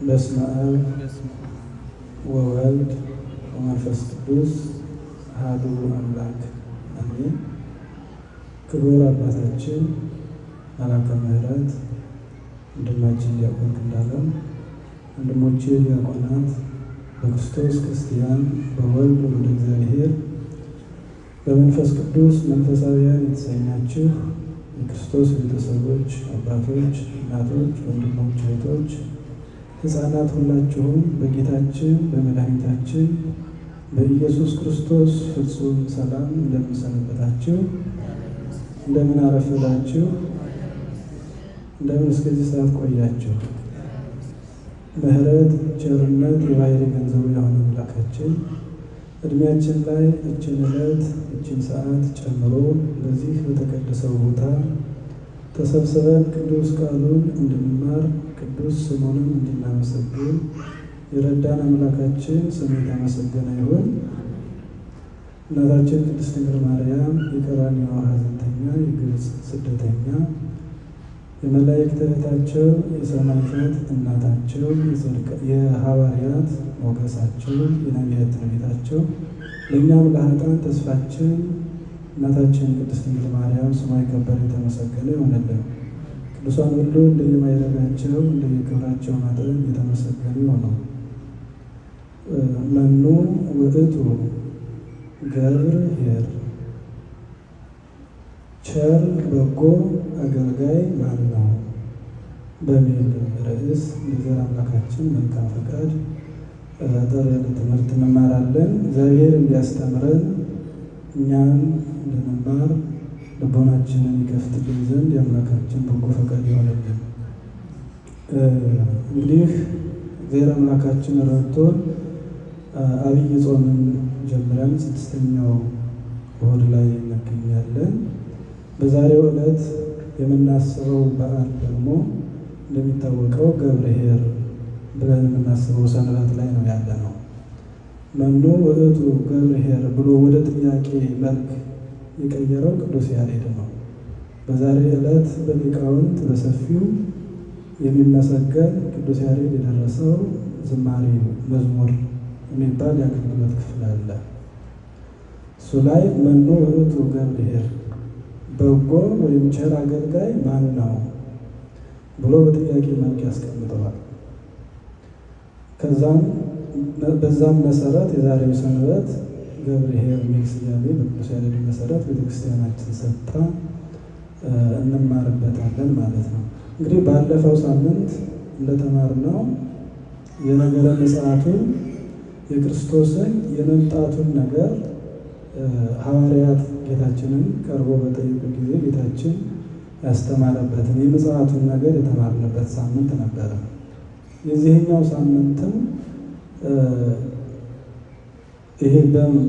በስመ አብ ወወልድ ወመንፈስ ቅዱስ አሐዱ አምላክ አሜን። ክቡር አባታችን መላከ ምሕረት ወንድማችን ዲያቆን እንዳለው ወንድሞቼ ዲያቆናት በክርስቶስ ክርስቲያን በወልድ ወልደ እግዚአብሔር በመንፈስ ቅዱስ መንፈሳውያን የተሰኛችሁ የክርስቶስ ቤተሰቦች አባቶች፣ እናቶች፣ ወንድሞች፣ እህቶች፣ ሕፃናት ሁላችሁም በጌታችን በመድኃኒታችን በኢየሱስ ክርስቶስ ፍጹም ሰላም እንደምን ሰነበታችሁ? እንደምን አረፈዳችሁ? እንደምን እስከዚህ ሰዓት ቆያችሁ? ምሕረት ቸርነት የባሕርይ ገንዘቡ የሆነ አምላካችን እድሜያችን ላይ እችን ዕለት እችን ሰዓት ጨምሮ በዚህ በተቀደሰው ቦታ ተሰብስበን ቅዱስ ቃሉን እንድንማር ቅዱስ ስሙንም እንድናመሰግን የረዳን አምላካችን ስሙ የተመሰገነ ይሁን። እናታችን ቅድስት ድንግል ማርያም የቀራንዮ ሐዘንተኛ የግብፅ ስደተኛ የመላእክት እህታቸው የሰማዕታት እናታቸው የሐዋርያት ሞገሳቸው የነቢያት ትንቢታቸው ለእኛም ለኃጥአን ተስፋችን እናታችን ቅድስት ድንግል ማርያም ስሟ የከበረ የተመሰገነ ይሆንልን። ቅዱሳን ሁሉ እንደየማዕረጋቸው እንደየክብራቸው መጠን የተመሰገኑ ይሆነው። መኑ ውእቱ ገብርኄር ቸር በጎ አገልጋይ ማን ነው በሚል ርዕስ የዘር አምላካችን መልካም ፈቃድ አጠር ያለ ትምህርት እንማራለን። እግዚአብሔር እንዲያስተምረን እኛን እንድንማር ልቦናችንን ይከፍትልን ዘንድ የአምላካችን በጎ ፈቃድ ይሆንልን። እንግዲህ እግዚአብሔር አምላካችን ረድቶን አብይ ጾምን ጀምረን 6ኛው እሑድ ላይ እንገኛለን። በዛሬው ዕለት የምናስበው በዓል ደግሞ እንደሚታወቀው ገብርኄር ብለን የምናስበው ሰንበት ላይ ነው ያለ ነው። መኑ ውእቱ ገብርኄር ብሎ ወደ ጥያቄ መልክ የቀየረው ቅዱስ ያሬድ ነው። በዛሬ ዕለት በሊቃውንት በሰፊው የሚመሰገን ቅዱስ ያሬድ የደረሰው ዝማሬ መዝሙር የሚባል የአገልግሎት ክፍል አለ። እሱ ላይ መኑ ውእቱ ገብርኄር በጎ ወይም ቸር አገልጋይ ማን ነው ብሎ በጥያቄ መልክ ያስቀምጠዋል። በዛም መሰረት የዛሬው ሰንበት ገብርኄር የሚል ስያሜ በቅዱስ ያሬድ መሰረት ቤተክርስቲያናችን ሰጥታ እንማርበታለን ማለት ነው። እንግዲህ ባለፈው ሳምንት እንደተማርነው የነገረ ምጽአቱን የክርስቶስን የመምጣቱን ነገር ሐዋርያት ጌታችንን ቀርቦ በጠየቁ ጊዜ ጌታችን ያስተማረበትን የምጽአቱን ነገር የተማርንበት ሳምንት ነበረ። የዚህኛው ሳምንትም ይሄ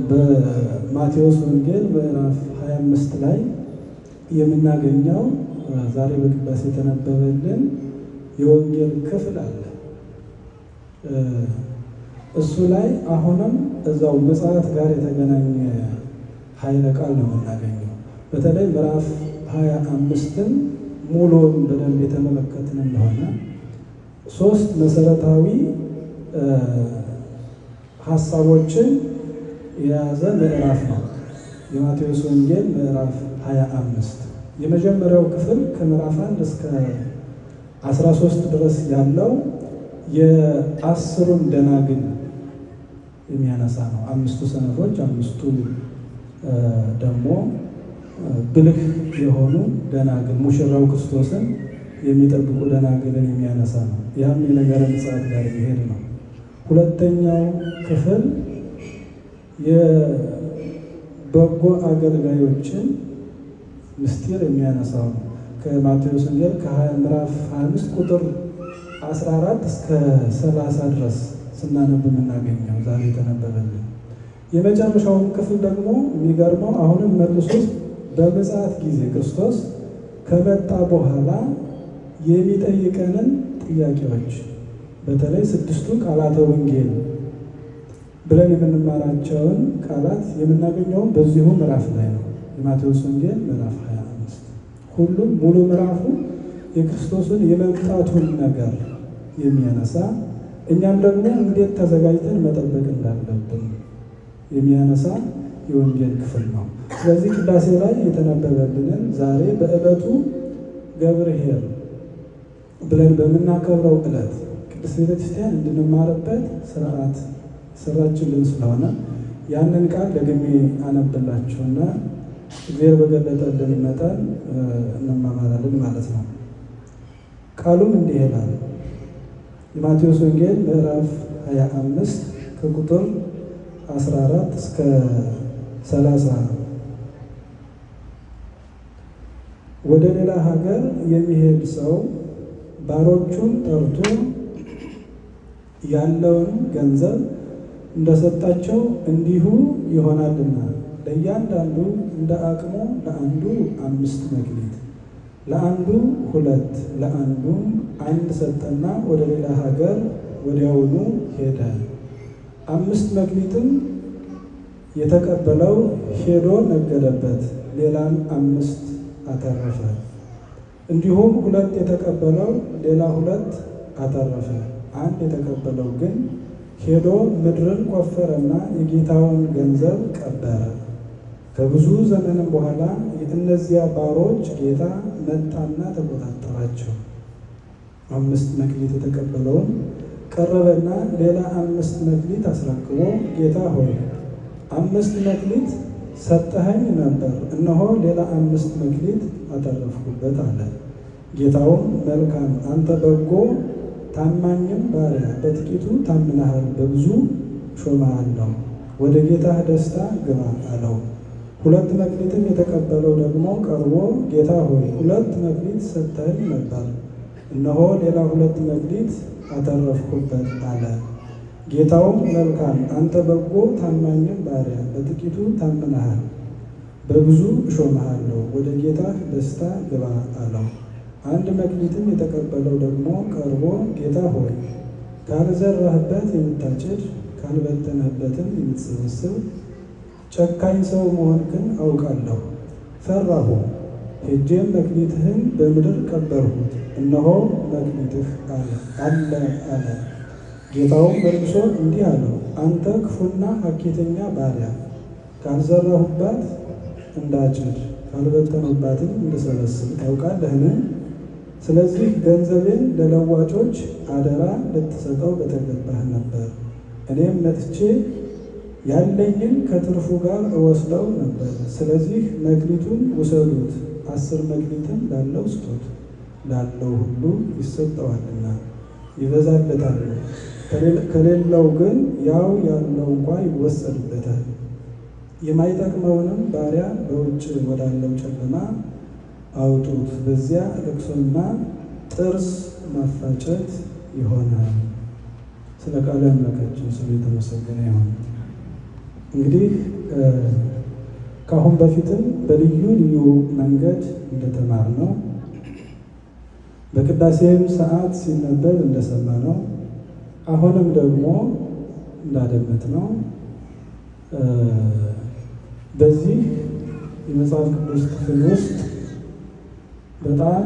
በማቴዎስ ወንጌል ምዕራፍ 25 ላይ የምናገኘው ዛሬ በቅዳሴ የተነበበልን የወንጌል ክፍል አለ። እሱ ላይ አሁንም እዛው ምጽአት ጋር የተገናኘ ኃይለ ቃል ነው የምናገኘው። በተለይ ምዕራፍ 25ን ሙሉውን በደንብ የተመለከትን እንደሆነ 3 መሰረታዊ ሀሳቦችን የያዘ ምዕራፍ ነው የማቴዎስ ወንጌል ምዕራፍ 25። የመጀመሪያው ክፍል ከምዕራፍ 1 እስከ 13 ድረስ ያለው የ10ሩን ደናግል የሚያነሳ ነው። 5ቱ ሰነፎች፣ 5ቱ ደግሞ ብልህ የሆኑ ደናግል ሙሽራው ክርስቶስን የሚጠብቁ ደናግልን የሚያነሳ ነው። ያም የነገረ ምጽአት ጋር የሚሄድ ነው። ሁለተኛው ክፍል የበጎ አገልጋዮችን ምስጢር የሚያነሳው ነው። ከማቴዎስ ወንጌል ምዕራፍ 25 ቁጥር 14 እስከ 30 ድረስ ስናነብ የምናገኘው ዛሬ የተነበበልን። የመጨረሻውን ክፍል ደግሞ የሚገርመው አሁንም መልሶ በምጽአት ጊዜ ክርስቶስ ከመጣ በኋላ የሚጠይቀንን ጥያቄዎች በተለይ 6ቱ ቃላተ ወንጌል ብለን የምንማራቸውን ቃላት የምናገኘው በዚሁ ምዕራፍ ላይ ነው። የማቴዎስ ወንጌል ምዕራፍ 25 ሁሉም ሙሉ ምዕራፉ የክርስቶስን የመምጣቱን ነገር የሚያነሳ እኛም ደግሞ እንዴት ተዘጋጅተን መጠበቅ እንዳለብን የሚያነሳ የወንጌል ክፍል ነው። ስለዚህ ቅዳሴ ላይ የተነበበልንን ዛሬ በዕለቱ ገብርኄር ብለን በምናከብረው ዕለት ቅድስት ቤተክርስቲያን እንድንማርበት ስርዓት ሰራችልን ስለሆነ ያንን ቃል ደግሜ አነብላችሁና እግዚአብሔር በገለጠልን መጠን እንማማራለን ማለት ነው። ቃሉም እንዲህ ይላል። የማቴዎስ ወንጌል ምዕራፍ 25 ከቁጥር 14 እስከ 30 ወደ ሌላ ሀገር የሚሄድ ሰው ባሮቹን ጠርቶ ያለውን ገንዘብ እንደሰጣቸው እንዲሁ ይሆናልና ለእያንዳንዱ እንደ አቅሙ ለአንዱ 5 መክሊት፣ ለአንዱ 2፣ ለአንዱም 1 ሰጠና ወደ ሌላ ሀገር ወዲያውኑ ሄደ። 5 መክሊትም የተቀበለው ሄዶ ነገደበት፣ ሌላም 5 አተረፈ። እንዲሁም 2 የተቀበለው ሌላ 2 አተረፈ። 1 የተቀበለው ግን ሄዶ ምድርን ቆፈረና የጌታውን ገንዘብ ቀበረ። ከብዙ ዘመንም በኋላ የእነዚያ ባሮች ጌታ መጣና ተቆጣጠራቸው። 5 መክሊት የተቀበለውን ቀረበና ሌላ 5 መክሊት አስረክቦ ጌታ ሆይ 5 መክሊት ሰጠኸኝ ነበር፣ እነሆ ሌላ 5 መክሊት አተረፍኩበት አለ። ጌታውም መልካም አንተ በጎ ታማኝም ባሪያ፣ በጥቂቱ ታምነሃል፣ በብዙ ሾመሃለሁ፣ ወደ ጌታህ ደስታ ግባ አለው። 2 መክሊትም የተቀበለው ደግሞ ቀርቦ ጌታ ሆይ 2 መክሊት ሰጥተኸኝ ነበር፣ እነሆ ሌላ 2 መክሊት አተረፍኩበት አለ። ጌታውም መልካም አንተ በጎ ታማኝም ባሪያ፣ በጥቂቱ ታምነሃል፣ በብዙ እሾምሃለሁ፣ ወደ ጌታህ ደስታ ግባ አለው። 1 መክሊትም የተቀበለው ደግሞ ቀርቦ ጌታ ሆይ ካልዘራህበት የምታጭድ ካልበተነህበትም የምትሰበስብ ጨካኝ ሰው መሆንክን አውቃለሁ። ፈራሁ፣ ሄጄም መክሊትህን በምድር ቀበርሁት፣ እነሆ መክሊትህ አለ አለ። ጌታውም መልሶ እንዲህ አለው፣ አንተ ክፉና ሐኬተኛ ባሪያ፣ ካልዘራሁባት እንዳጭድ ካልበተኑባትም እንድሰበስብ ታውቃለህን? ስለዚህ ገንዘቤን ለለዋጮች አደራ ልትሰጠው በተገባህ ነበር። እኔም መጥቼ ያለኝን ከትርፉ ጋር እወስደው ነበር። ስለዚህ መክሊቱን ውሰዱት፣ 10 መክሊትም ላለው ስጡት፣ ላለው ሁሉ ይሰጠዋልና ይበዛለታል፣ ከሌለው ግን ያው ያለው እንኳ ይወሰድበታል። የማይጠቅመውንም ባሪያ በውጭ ወዳለው ጨለማ አውጡት፣ በዚያ ልቅሶና ጥርስ ማፋጨት ይሆናል። ስለ ቃለ አምላካችን ስሙ የተመሰገነ ይሁን። እንግዲህ ከአሁን በፊትም በልዩ ልዩ መንገድ እንደተማርነው በቅዳሴም ሰዓት ሲነበብ እንደሰማነው አሁንም ደግሞ እንዳደመጥነው በዚህ የመጽሐፍ ቅዱስ ክፍል ውስጥ በጣም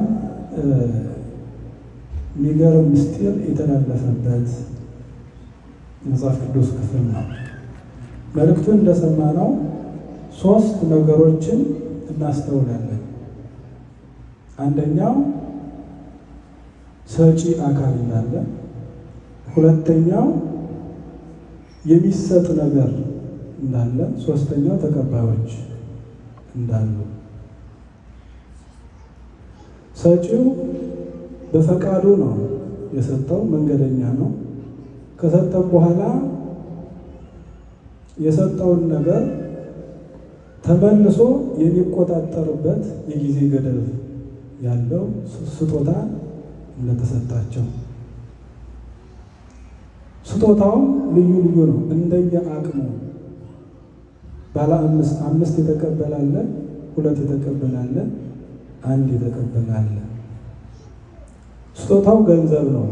የሚገርም ምስጢር የተላለፈበት የመጽሐፍ ቅዱስ ክፍል ነው። መልእክቱን እንደሰማነው 3 ነገሮችን እናስተውላለን። አንደኛው ሰጪ አካል እንዳለ፣ ሁለተኛው የሚሰጥ ነገር እንዳለ፣ ሶስተኛው ተቀባዮች እንዳሉ። ሰጪው በፈቃዱ ነው የሰጠው፣ መንገደኛ ነው። ከሰጠም በኋላ የሰጠውን ነገር ተመልሶ የሚቆጣጠርበት የጊዜ ገደብ ያለው ስጦታ እንደተሰጣቸው፣ ስጦታው ልዩ ልዩ ነው እንደየ አቅሙ። ባለ 5 የተቀበላለ፣ 2 የተቀበላለ፣ 1 የተቀበላለ። ስጦታው ገንዘብ ነው፣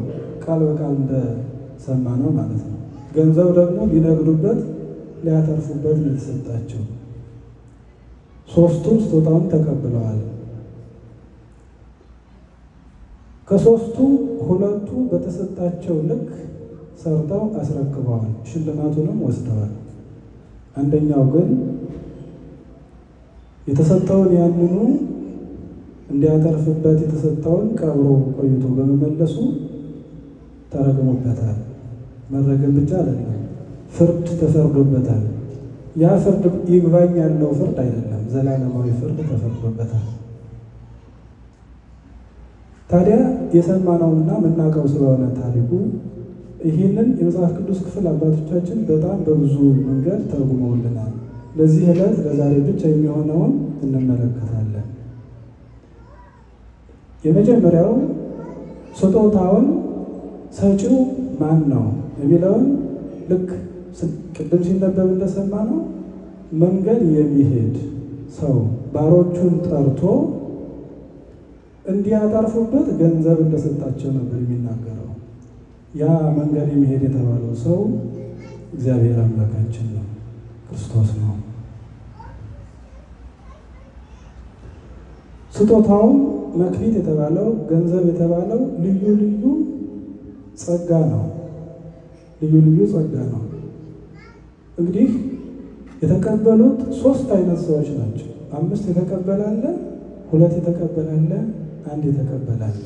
ቃል በቃል እንደሰማነው ማለት ነው። ገንዘብ ደግሞ ሊነግዱበት ሊያተርፉበት ነው የተሰጣቸው። 3ቱም ስጦታውን ተቀብለዋል። ከ3ቱ 2ቱ በተሰጣቸው ልክ ሰርተው አስረክበዋል፣ ሽልማቱንም ወስደዋል። አንደኛው ግን የተሰጠውን ያንኑ እንዲያተርፍበት የተሰጠውን ቀብሮ ቆይቶ በመመለሱ ተረግሞበታል። መረገም ብቻ አይደለም፣ ፍርድ ተፈርዶበታል። ያ ፍርድ ይግባኝ ያለው ፍርድ አይደለም፣ ዘላለማዊ ፍርድ ተፈርዶበታል። ታዲያ የሰማነውና የምናውቀው ስለሆነ ታሪኩ ይህንን የመጽሐፍ ቅዱስ ክፍል አባቶቻችን በጣም በብዙ መንገድ ተርጉመውልናል። ለዚህ ዕለት ለዛሬ ብቻ የሚሆነውን እንመለከታለን። የመጀመሪያው ስጦታውን ሰጪው ማን ነው የሚለውን ልክ ቅድም ሲነበብ እንደሰማ ነው መንገድ የሚሄድ ሰው ባሮቹን ጠርቶ እንዲያተርፉበት ገንዘብ እንደሰጣቸው ነበር የሚናገረው። ያ መንገድ የሚሄድ የተባለው ሰው እግዚአብሔር አምላካችን ነው፣ ክርስቶስ ነው። ስጦታውም መክሊት የተባለው ገንዘብ የተባለው ልዩ ልዩ ጸጋ ነው። ልዩ ልዩ ጸጋ ነው። እንግዲህ የተቀበሉት 3 አይነት ሰዎች ናቸው። 5 የተቀበላለ፣ 2 የተቀበላለ፣ 1 የተቀበላለ።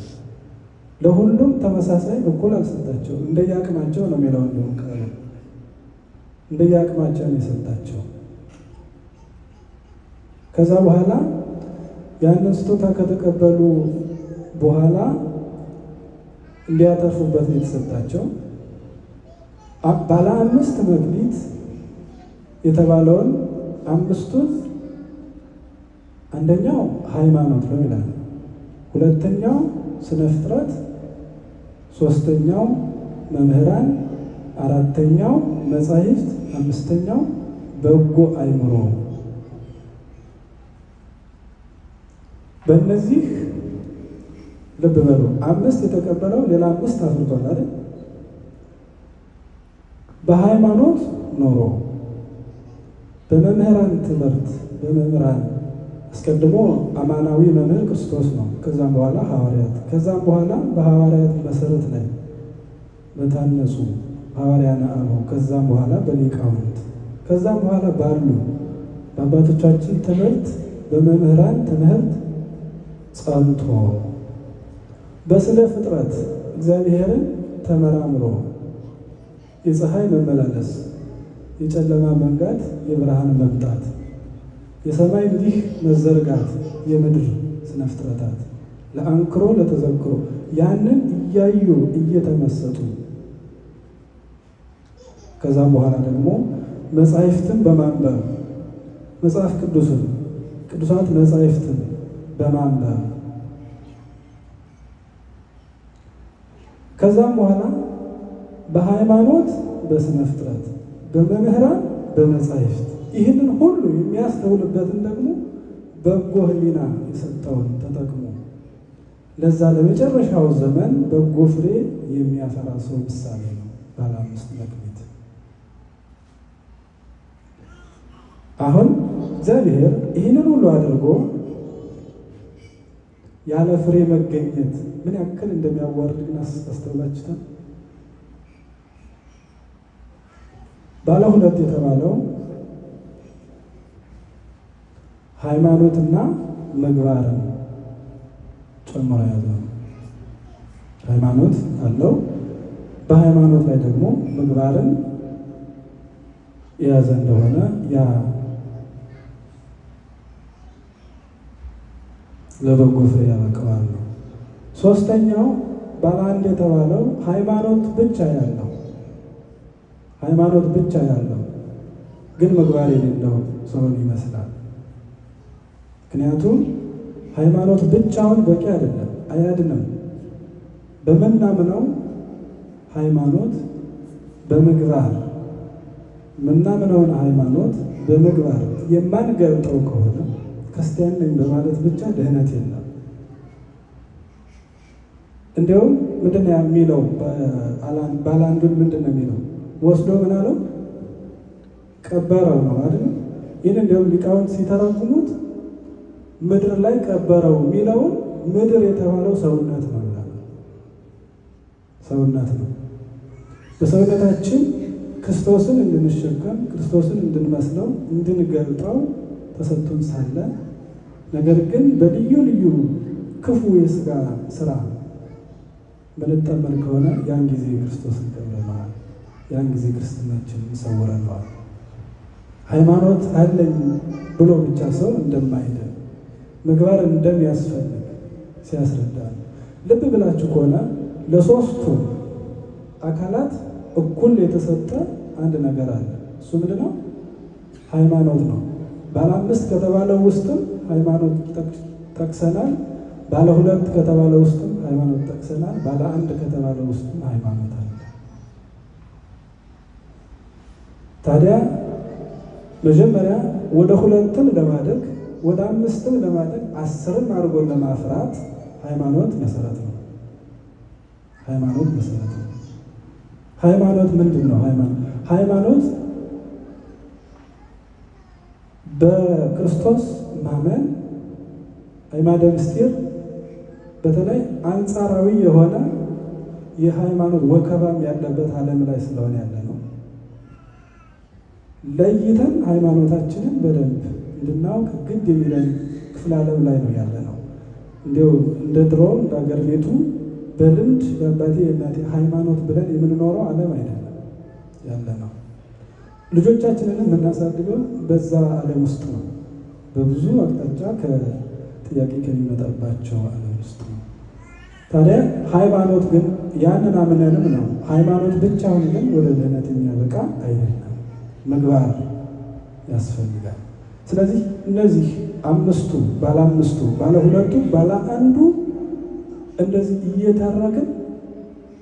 ለሁሉም ተመሳሳይ እኩል አልሰጣቸው፣ እንደየአቅማቸው ነው የሚለው። እንደውም ቃሉ እንደየአቅማቸው ነው የሰጣቸው። ከዛ በኋላ ያንን ስጦታ ከተቀበሉ በኋላ እንዲያተርፉበት ነው የተሰጣቸው። ባለ 5 መክሊት የተባለውን 5ቱን አንደኛው ሃይማኖት ነው ይላል፣ 2ኛው ስነ ፍጥረት፣ 3ኛው መምህራን፣ 4ኛው መጻሕፍት፣ 5ኛው በጎ አእምሮ። በእነዚህ ልብ በሉ 5 የተቀበለው ሌላ 5 አፍርቷል አይደል? በሃይማኖት ኖሮ በመምህራን ትምህርት በመምህራን አስቀድሞ አማናዊ መምህር ክርስቶስ ነው። ከዛም በኋላ ሐዋርያት፣ ከዛም በኋላ በሐዋርያት መሰረት ላይ በታነጹ ሐዋርያነ አበው፣ ከዛም በኋላ በሊቃውንት፣ ከዛም በኋላ ባሉ በአባቶቻችን ትምህርት በመምህራን ትምህርት ጸንቶ በስነ ፍጥረት እግዚአብሔርን ተመራምሮ የፀሐይ መመላለስ፣ የጨለማ መንጋት፣ የብርሃን መምጣት፣ የሰማይ እንዲህ መዘርጋት፣ የምድር ስነ ፍጥረታት ለአንክሮ ለተዘክሮ ያንን እያዩ እየተመሰጡ ከዛም በኋላ ደግሞ መጻሕፍትን በማንበብ መጽሐፍ ቅዱስን ቅዱሳት መጻሕፍትን በማንበብ ከዛም በኋላ በሃይማኖት በስነ ፍጥረት በመምህራን በመጻሕፍት ይህንን ሁሉ የሚያስተውልበትን ደግሞ በጎ ሕሊና የሰጠውን ተጠቅሞ ለዛ ለመጨረሻው ዘመን በጎ ፍሬ የሚያፈራ ሰው ምሳሌ ነው ባለ 5 መክሊት። አሁን እግዚአብሔር ይህንን ሁሉ አድርጎ ያለ ፍሬ መገኘት ምን ያክል እንደሚያዋርድ ግን አስተውላችሁታል? ባለ 2 የተባለው ሃይማኖትና ምግባርን ጨምሮ ያዘ ነው። ሃይማኖት አለው፣ በሃይማኖት ላይ ደግሞ ምግባርን የያዘ እንደሆነ ያ ለበጎ ፍሬ ያበቃዋል ነው። 3ኛው ባለ 1 የተባለው ሃይማኖት ብቻ ያለው ግን ምግባር የሌለው ሰውን ይመስላል። ምክንያቱም ሃይማኖት ብቻውን በቂ አይደለም፣ አያድንም። በምናምነው ሃይማኖት በምግባር ምናምነውን ሃይማኖት በምግባር የማንገልጠው ከሆነ ክርስቲያን ነኝ በማለት ብቻ ድህነት የለም። እንዲያውም ምንድን ነው የሚለው? ባለ 1ን ምንድን ነው የሚለው? ወስዶ ምን አለው? ቀበረው ነው አይደል? ይህን እንዲያውም ሊቃውንት ሲተረጉሙት ምድር ላይ ቀበረው የሚለውን ምድር የተባለው ሰውነት ነው ይላል። ሰውነት ነው። በሰውነታችን ክርስቶስን እንድንሸከም ክርስቶስን እንድንመስለው እንድንገልጠው ተሰጥቶን ሳለ ነገር ግን በልዩ ልዩ ክፉ የሥጋ ስራ ምንጠመድ ከሆነ ያን ጊዜ ክርስቶስን ቀብረነዋል። ያን ጊዜ ክርስትናችንን ሰውረነዋል። ሃይማኖት አለኝ ብሎ ብቻ ሰው እንደማይድን ምግባር እንደሚያስፈልግ ሲያስረዳ ልብ ብላችሁ ከሆነ ለሶስቱ አካላት እኩል የተሰጠ አንድ ነገር አለ። እሱ ምንድን ነው? ሃይማኖት ነው። ባለ 5 ከተባለው ውስጥም ሃይማኖት ጠቅሰናል። ባለ 2 ከተባለው ውስጥም ሃይማኖት ጠቅሰናል። ባለ 1 ከተባለው ውስጥም ሃይማኖት አለ። ታዲያ መጀመሪያ ወደ 2ም ለማደግ ወደ 5ም ለማደግ 10ም አድርጎ ለማፍራት ሃይማኖት መሰረት ነው። ሃይማኖት መሰረት ነው። ሃይማኖት ምንድን ነው? ሃይማኖት በክርስቶስ ማመን አዕማደ ምስጢር በተለይ አንጻራዊ የሆነ የሃይማኖት ወከባም ያለበት ዓለም ላይ ስለሆነ ያለ ነው። ለይተን ሃይማኖታችንን በደንብ እንድናውቅ ግድ የሚለን ክፍለ ዓለም ላይ ነው ያለ ነው። እንዲሁ እንደ ድሮ እንደ አገር ቤቱ በልምድ የአባቴ የእናቴ ሃይማኖት ብለን የምንኖረው ዓለም አይደለም ያለ ነው። ልጆቻችንን የምናሳድገው በዛ ዓለም ውስጥ ነው። በብዙ አቅጣጫ ከጥያቄ ከሚመጣባቸው ዓለም ውስጥ ነው። ታዲያ ሃይማኖት ግን ያንን አምነንም ነው። ሃይማኖት ብቻውን ግን ወደ ድህነት የሚያበቃ አይደለም። ምግባር ያስፈልጋል። ስለዚህ እነዚህ 5ቱ ባለ 5ቱ ባለ 2ቱ ባለ 1ዱ እንደዚህ እየተረክን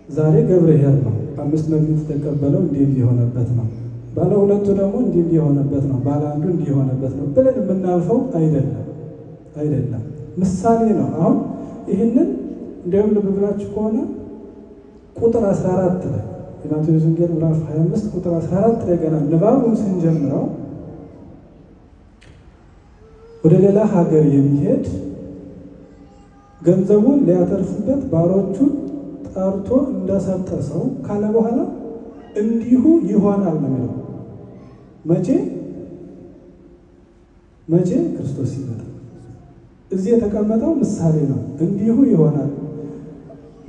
ዛሬ ገብርኄር ነው 5 መክሊት የተቀበለው እንዲህ የሆነበት ነው። ባለ 2ቱ ደግሞ እንዲህ የሆነበት ነው። ባለ 1ዱ እንዲህ የሆነበት ነው ብለን የምናልፈው አይደለም። ምሳሌ ነው። አሁን ይህንን እንዲያውም ልብ ብላችሁ ከሆነ ቁጥር 14 ላይ የማቴዎስ ወንጌል ምዕራፍ 25 ቁጥር 14 ላይ ገና ንባቡን ስንጀምረው ወደ ሌላ ሀገር የሚሄድ ገንዘቡን ሊያተርፍበት ባሮቹን ጠርቶ እንደሰጠ ሰው ካለ በኋላ እንዲሁ ይሆናል ነው የሚለው። መቼ? ክርስቶስ ሲመጣ። እዚህ የተቀመጠው ምሳሌ ነው። እንዲሁ ይሆናል።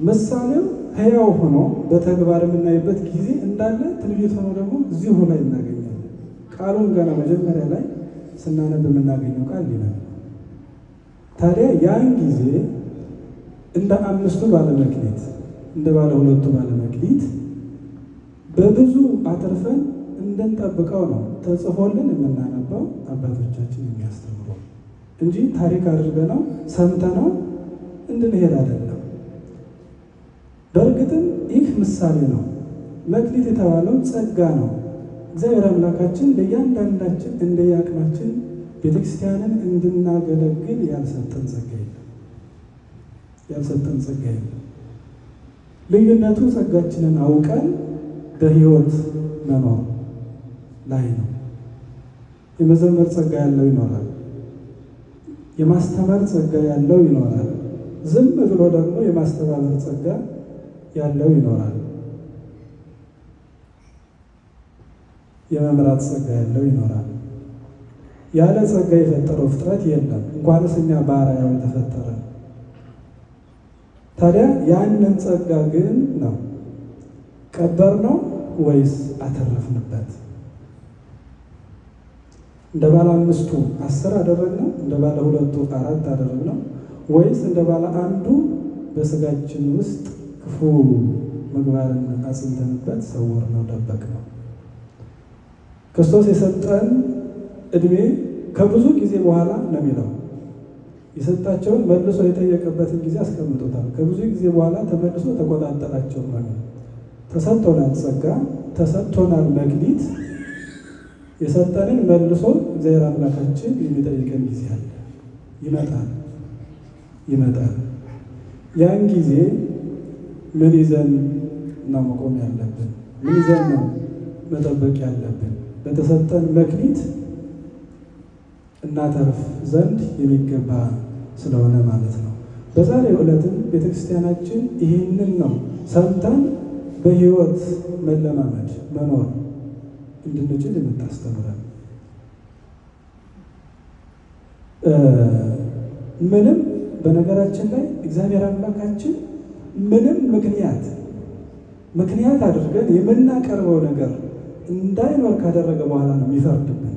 ምሳሌው ሕያው ሆኖ በተግባር የምናይበት ጊዜ እንዳለ ትንቢት ሆኖ ደግሞ እዚሁ ላይ እናገኛለን። ቃሉን ገና መጀመሪያ ላይ ስናነብ የምናገኘው ቃል ይላል። ታዲያ ያን ጊዜ እንደ 5ቱ ባለመክሊት እንደ ባለ 2ቱ ባለመክሊት በብዙ አትርፈን እንድንጠብቀው ነው ተጽፎልን የምናነባው አባቶቻችን የሚያስተምሩ እንጂ ታሪክ አድርገነው ሰምተነው እንድንሄድ አይደለም። በእርግጥም ይህ ምሳሌ ነው። መክሊት የተባለው ጸጋ ነው። እግዚአብሔር አምላካችን በእያንዳንዳችን እንደየአቅማችን ቤተክርስቲያንን እንድናገለግል ያልሰጠን ጸጋ የለም። ልዩነቱ ጸጋችንን አውቀን በሕይወት መኖር ላይ ነው። የመዘመር ጸጋ ያለው ይኖራል። የማስተማር ጸጋ ያለው ይኖራል። ዝም ብሎ ደግሞ የማስተባበር ጸጋ ያለው ይኖራል። የመምራት ጸጋ ያለው ይኖራል። ያለ ጸጋ የፈጠረው ፍጥረት የለም፣ እንኳንስ እኛ በአርአያው የተፈጠረ። ታዲያ ያንን ጸጋ ግን ነው ቀበርነው ወይስ አተረፍንበት? እንደ ባለ 5ቱ 10 አደረግነው? እንደ ባለ 2ቱ 4 አደረግነው? ወይስ እንደ ባለ 1ዱ በስጋችን ውስጥ ክፉ ምግባርን አጽንተንበት ሰወርነው፣ ደበቅነው? ክርስቶስ የሰጠን ዕድሜ ከብዙ ጊዜ በኋላ ነው የሚለው። የሰጣቸውን መልሶ የጠየቀበትን ጊዜ አስቀምጦታል። ከብዙ ጊዜ በኋላ ተመልሶ ተቆጣጠራቸው ነው። ተሰጥቶናል ጸጋ፣ ተሰጥቶናል መክሊት። የሰጠንን መልሶ እግዚአብሔር አምላካችን የሚጠይቀን ጊዜ አለ። ይመጣል። ያን ጊዜ ምን ይዘን ነው መቆም ያለብን? ምን ይዘን ነው መጠበቅ ያለብን? በተሰጠን መክሊት እናተርፍ ዘንድ የሚገባ ስለሆነ ማለት ነው። በዛሬው ዕለትም ቤተክርስቲያናችን ይህንን ነው ሰምተን በሕይወት መለማመድ መኖር እንድንችል የምታስተምረን ምንም በነገራችን ላይ እግዚአብሔር አምላካችን ምንም ምክንያት አድርገን የምናቀርበው ነገር እንዳይኖር ካደረገ በኋላ ነው የሚፈርድብን።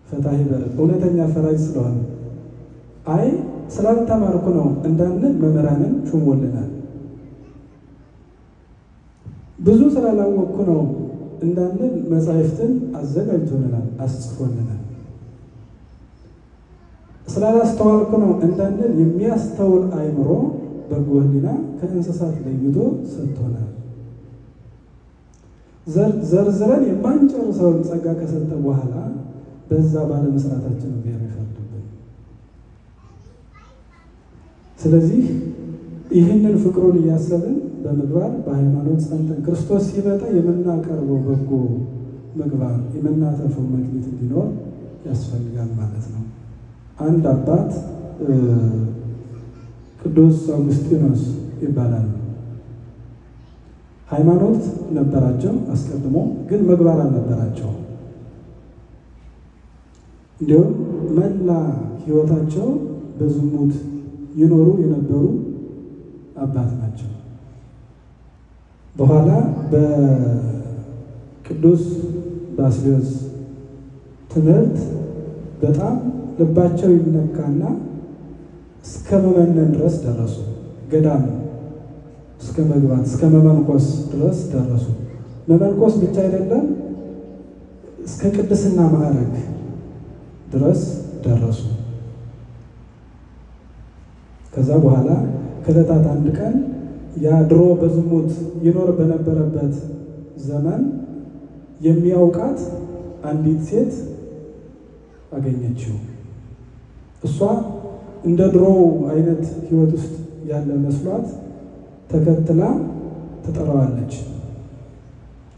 ፈታሒ በርድ እውነተኛ ፈራጅ ስለሆነ አይ ስላልተማርኩ ነው እንዳንል መምህራንን ሹሞልናል። ብዙ ስላላወቅኩ ነው እንዳንል መጻሕፍትን አዘጋጅቶልናል፣ አስጽፎልናል። ስላላስተዋልኩ ነው እንዳንል የሚያስተውል አእምሮ በጎ ሕሊና ከእንስሳት ለይቶ ሰጥቶናል። ዘርዝረን የማንጨርሰውን ጸጋ ከሰጠ በኋላ በዛ ባለመስራታችን ብሔር ይፈርድብን። ስለዚህ ይህንን ፍቅሩን እያሰብን በምግባር በሃይማኖት ጸንተን ክርስቶስ ሲመጣ የምናቀርበው በጎ ምግባር የምናተርፈው መክሊት እንዲኖር ያስፈልጋል ማለት ነው። አንድ አባት ቅዱስ አውግስጢኖስ ይባላል። ሃይማኖት ነበራቸው አስቀድሞ፣ ግን ምግባር አልነበራቸው። እንዲሁም መላ ሕይወታቸው በዝሙት ይኖሩ የነበሩ አባት ናቸው። በኋላ በቅዱስ ባስልዮስ ትምህርት በጣም ልባቸው ይነካና እስከ መመነን ድረስ ደረሱ። ገዳም እስከ መግባት እስከ መመንኮስ ድረስ ደረሱ። መመንኮስ ብቻ አይደለም፣ እስከ ቅድስና ማዕረግ ድረስ ደረሱ። ከዛ በኋላ ከዕለታት አንድ ቀን ያ ድሮ በዝሙት ይኖር በነበረበት ዘመን የሚያውቃት አንዲት ሴት አገኘችው። እሷ እንደ ድሮው አይነት ሕይወት ውስጥ ያለ መስሏት ተከትላ ትጠራዋለች።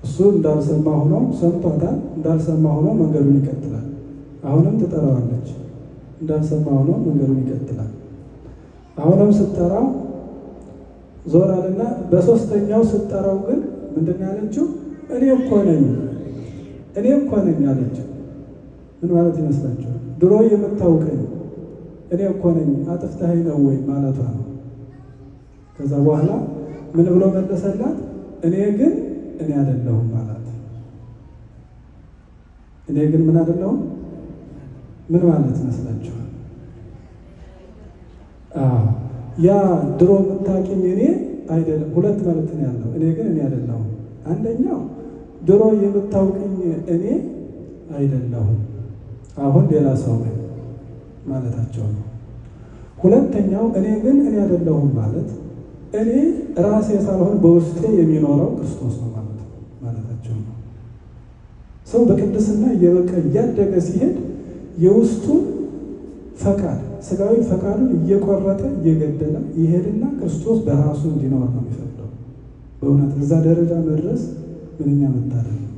እሱ እንዳልሰማ ሆኖ ሰምቷታል። እንዳልሰማ ሆኖ መንገዱን ይቀጥላል። አሁንም ትጠራዋለች። እንዳልሰማ ሆኖ መንገዱን ይቀጥላል። አሁንም ስትጠራው ዞር አለና በሶስተኛው ስትጠራው ግን ምንድን ነው ያለችው? እኔ እኮ ነኝ አለችው። ምን ማለት ይመስላችኋል? ድሮ የምታውቀኝ እኔ እኮ ነኝ፣ አጥፍተኸኝ ነው ወይ ማለቷ ነው። ከዛ በኋላ ምን ብሎ መለሰላት? እኔ አይደለሁም ማለት። እኔ ግን ምን አይደለሁም? ምን ማለት ይመስላችኋል? ያ ድሮ የምታውቂኝ እኔ አይደለም። ሁለት ማለት ነው ያለው። እኔ አይደለሁም። አንደኛው ድሮ የምታውቂኝ እኔ አይደለሁም፣ አሁን ሌላ ሰው ነኝ ማለታቸው ነው። ሁለተኛው እኔ አይደለሁም ማለት እኔ ራሴ ሳልሆን በውስጤ የሚኖረው ክርስቶስ ነው ማለታቸው ነው። ሰው በቅድስና እያደገ ሲሄድ የውስጡ ፈቃድ ስጋዊ ፈቃዱን እየቆረጠ እየገደለ ይሄድና ክርስቶስ በራሱ እንዲኖር ነው የሚፈቅደው። በእውነት እዛ ደረጃ መድረስ ምንኛ መታደል ነው።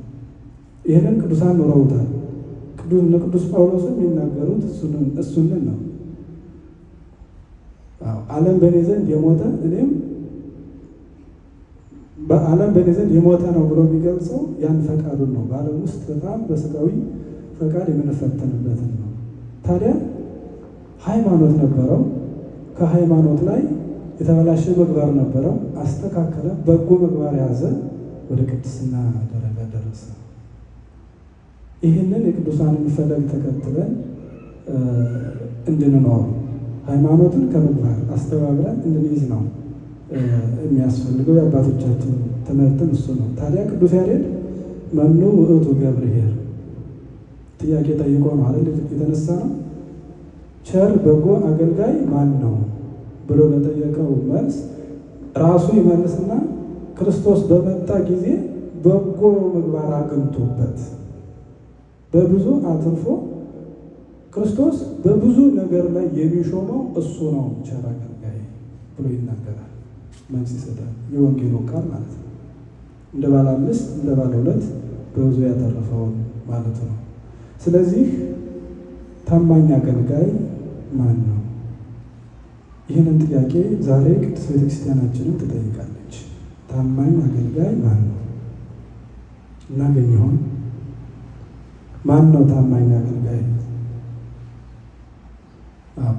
ይህንን ቅዱሳን ኖረውታል። ቅዱስ ጳውሎስም የሚናገሩት እሱንን ነው። ዓለም በእኔ ዘንድ የሞተ እኔም በዓለም በእኔ ዘንድ የሞተ ነው ብሎ የሚገልጸው ያን ፈቃዱን ነው። በዓለም ውስጥ በጣም በስጋዊ ፈቃድ የምንፈተንበትን ነው። ታዲያ ሃይማኖት ነበረው። ከሃይማኖት ላይ የተበላሸ ምግባር ነበረው፣ አስተካከለ። በጎ ምግባር ያዘ፣ ወደ ቅድስና ደረጃ ደረሰ። ይህንን የቅዱሳንን ፈለግ ተከትለን እንድንኖር ሃይማኖትን ከምግባር አስተባብረን እንድንይዝ ነው የሚያስፈልገው። የአባቶቻችን ትምህርትን እሱ ነው። ታዲያ ቅዱስ ያሬድ መኑ ውእቱ ገብርኄር ጥያቄ ጠይቆ ነው አይደል የተነሳ ነው። ቸር በጎ አገልጋይ ማን ነው ብሎ ለጠየቀው መልስ ራሱ ይመልስና ክርስቶስ በመጣ ጊዜ በጎ ምግባር አግኝቶበት በብዙ አትርፎ ክርስቶስ በብዙ ነገር ላይ የሚሾመው እሱ ነው ቸር አገልጋይ ብሎ ይናገራል። መልስ ይሰጣል። የወንጌሉ ቃል ማለት ነው። እንደ ባለ አምስት እንደ ባለ ሁለት በብዙ ያተረፈውን ማለት ነው። ስለዚህ ታማኝ አገልጋይ ማን ነው? ይህንን ጥያቄ ዛሬ ቅድስት ቤተክርስቲያናችንን ትጠይቃለች። ታማኝ አገልጋይ ማን ነው? እናገኝ ይሆን? ማን ነው ታማኝ አገልጋይ?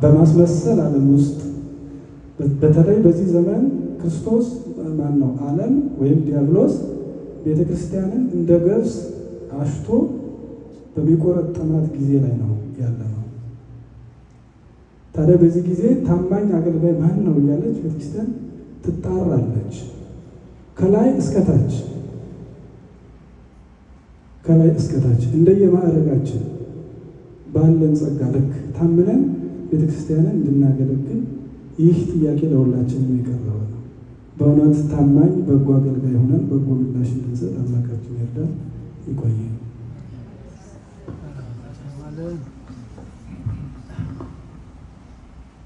በማስመሰል ዓለም ውስጥ በተለይ በዚህ ዘመን ክርስቶስ ማን ነው? ዓለም ወይም ዲያብሎስ ቤተ ክርስቲያንን እንደ ገብስ አሽቶ በሚቆረጥማት ጊዜ ላይ ነው ያለ ነው። ታዲያ በዚህ ጊዜ ታማኝ አገልጋይ ማን ነው እያለች ቤተክርስቲያን ትጣራለች። ከላይ እስከታች እንደየማዕረጋችን ባለን ጸጋ ልክ ታምነን ቤተክርስቲያንን እንድናገለግል ይህ ጥያቄ ለሁላችንም የቀረበ ነው። በእውነት ታማኝ በጎ አገልጋይ ሆነን በጎ ምላሽ እንድንሰጥ አምላካችን ይርዳን። ይቆየ